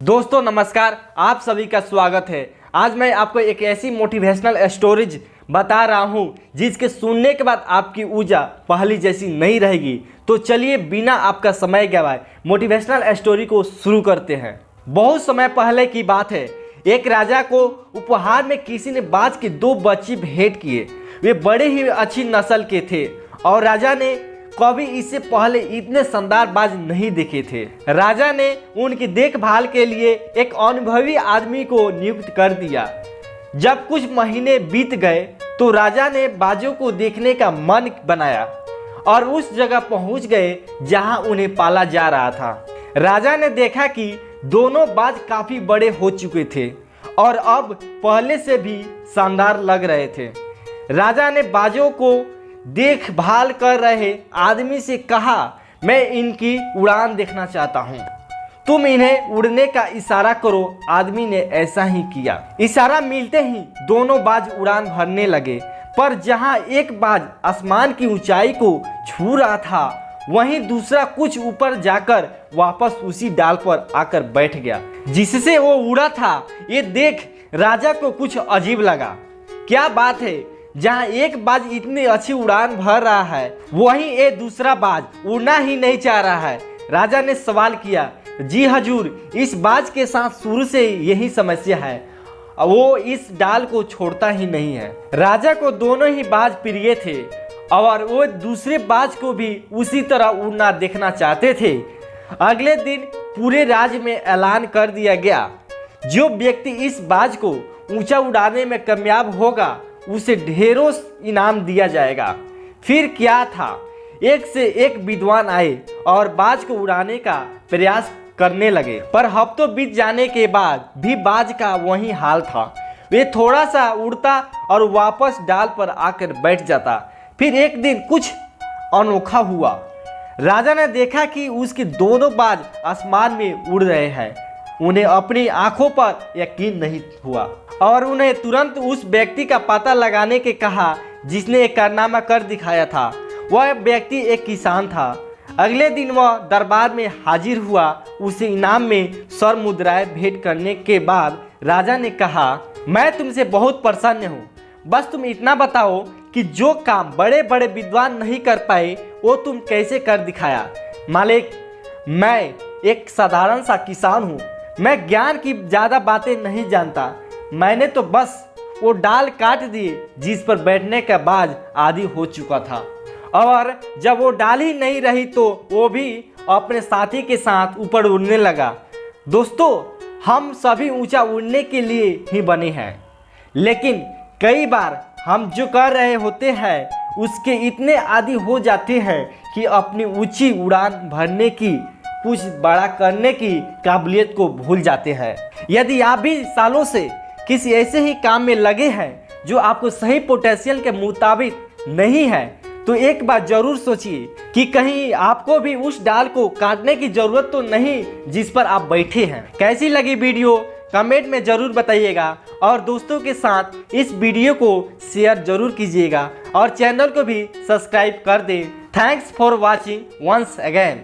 दोस्तों नमस्कार, आप सभी का स्वागत है। आज मैं आपको एक ऐसी मोटिवेशनल स्टोरीज बता रहा हूं जिसके सुनने के बाद आपकी ऊर्जा पहली जैसी नहीं रहेगी। तो चलिए बिना आपका समय गवाए मोटिवेशनल स्टोरी को शुरू करते हैं। बहुत समय पहले की बात है, एक राजा को उपहार में किसी ने बाज के 2 बच्चे भेंट किए। वे बड़े ही अच्छी नस्ल के थे और राजा ने कभी इससे पहले इतने शानदार बाज नहीं देखे थे। राजा ने उनकी देखभाल के लिए एक अनुभवी आदमी को नियुक्त कर दिया। जब कुछ महीने बीत गए तो राजा ने बाजों को देखने का मन बनाया और उस जगह पहुंच गए जहां उन्हें पाला जा रहा था। राजा ने देखा कि दोनों बाज काफी बड़े हो चुके थे और अब पहले से भी शानदार लग रहे थे। राजा ने बाजों को देखभाल कर रहे आदमी से कहा, मैं इनकी उड़ान देखना चाहता हूँ, तुम इन्हें उड़ने का इशारा करो। आदमी ने ऐसा ही किया। इशारा मिलते ही दोनों बाज उड़ान भरने लगे, पर जहाँ एक बाज आसमान की ऊंचाई को छू रहा था वहीं दूसरा कुछ ऊपर जाकर वापस उसी डाल पर आकर बैठ गया जिससे वो उड़ा था। ये देख राजा को कुछ अजीब लगा। क्या बात है, जहाँ एक बाज इतनी अच्छी उड़ान भर रहा है वहीं ये दूसरा बाज उड़ना ही नहीं चाह रहा है। राजा ने सवाल किया, जी हजूर, इस बाज के साथ शुरू से यही समस्या है, वो इस डाल को छोड़ता ही नहीं है। राजा को दोनों ही बाज प्रिय थे और वो दूसरे बाज को भी उसी तरह उड़ना देखना चाहते थे। अगले दिन पूरे राज्य में ऐलान कर दिया गया, जो व्यक्ति इस बाज को ऊंचा उड़ाने में कामयाब होगा उसे ढेरों इनाम दिया जाएगा। फिर क्या था, एक से एक विद्वान आए और बाज को उड़ाने का प्रयास करने लगे, पर हफ्तों बीत जाने के बाद भी बाज का वही हाल था। वे थोड़ा सा उड़ता और वापस डाल पर आकर बैठ जाता। फिर एक दिन कुछ अनोखा हुआ। राजा ने देखा कि उसके दोनों बाज आसमान में उड़ रहे हैं। उन्हें अपनी आंखों पर यकीन नहीं हुआ और उन्हें तुरंत उस व्यक्ति का पता लगाने के कहा जिसने एक कारनामा कर दिखाया था। वह व्यक्ति एक किसान था। अगले दिन वह दरबार में हाजिर हुआ। उसे इनाम में स्वर मुद्राएं भेंट करने के बाद राजा ने कहा, मैं तुमसे बहुत प्रसन्न हूँ, बस तुम इतना बताओ कि जो काम बड़े बड़े विद्वान नहीं कर पाए वो तुम कैसे कर दिखाया। मालिक, मैं एक साधारण सा किसान हूँ, मैं ज्ञान की ज़्यादा बातें नहीं जानता। मैंने तो बस वो डाल काट दिए जिस पर बैठने का बाज आदी हो चुका था, और जब वो डाल ही नहीं रही तो वो भी अपने साथी के साथ ऊपर उड़ने लगा। दोस्तों, हम सभी ऊंचा उड़ने के लिए ही बने हैं, लेकिन कई बार हम जो कर रहे होते हैं उसके इतने आदी हो जाते हैं कि अपनी ऊंची उड़ान भरने की, कुछ बड़ा करने की काबिलियत को भूल जाते हैं। यदि आप भी सालों से किसी ऐसे ही काम में लगे हैं जो आपको सही पोटेंशियल के मुताबिक नहीं है, तो एक बार जरूर सोचिए कि कहीं आपको भी उस डाल को काटने की जरूरत तो नहीं जिस पर आप बैठे हैं। कैसी लगी वीडियो कमेंट में जरूर बताइएगा और दोस्तों के साथ इस वीडियो को शेयर जरूर कीजिएगा और चैनल को भी सब्सक्राइब कर दें। Thanks for watching once again.